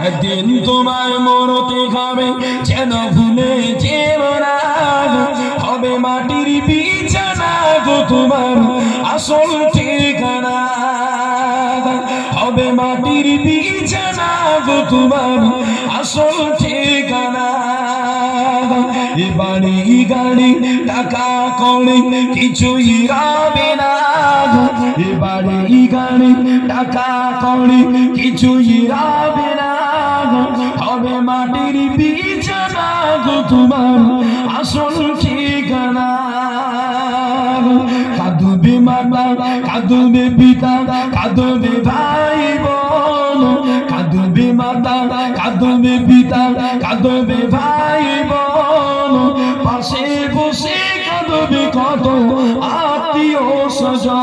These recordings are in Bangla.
একদিন তোমায় মরতে হবে, যেন ভুলে যেও না। হবে মাটির বিছানা গো তোমার আসল ঠিকানা। হবে মাটির বিছানা গো তোমার আসল ঠিকানা। এ বাড়ি গাড়ি টাকা কড়ি কিছুই রবে না। এ বাড়ি গাড়ি টাকা কড়ি কিছুই রবে না। হবে মাটির বিছানা গো তোমার আসল ঠিকানা। কাঁদবে মাতা, কাঁদবে পিতা, কাঁদবে ভাই বোন। কাঁদবে মাতা, কাঁদবে পিতা, কাঁদবে ভাই বোন। পাশে বসে কাঁদবে কত আত্মীয় স্বজন।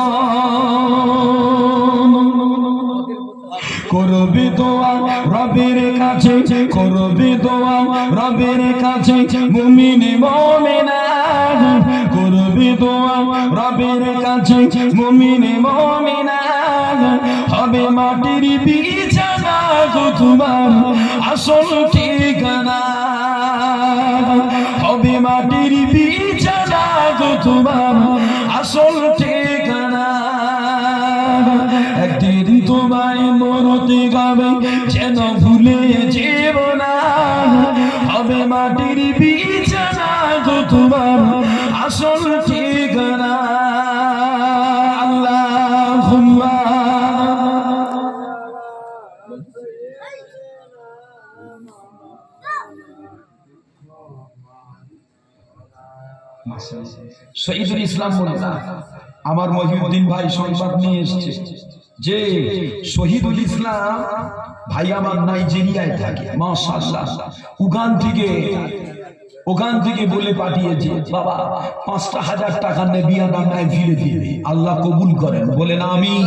করবে দোয়া রবের কাছে, করবে দোয়া রবের কাছে মুমিন মুমিনা। করবে দোয়া রবের কাছে মুমিন মুমিনা। হবে মাটির বিছানা গো তোমার আসল ঠিকানা। হবে মাটির বিছানা গো তোমার আসল ঠিকানা। একদিন তোমায় মরতে হবে, যেন ভুলে যেও না। হবে মাটির বিছানা গো তোমার আসল ঠিকানা। আল্লাহুম্মা শহীদুল ইসলাম মোল্লা আমার মহিউদ্দিন ভাই সংবাদ নিয়ে এসেছে যে শহীদুল ইসলাম ভাই আমার নাইজেরিয়ায় থাকে। মাশাআল্লাহ, ওখান থেকে বলে পাঠিয়েছে বাবা ৫,০০০ টাকা নেবিয়ানা নাই ফিরে দিবে। আল্লাহ কবুল করেন, বলেন আমিন।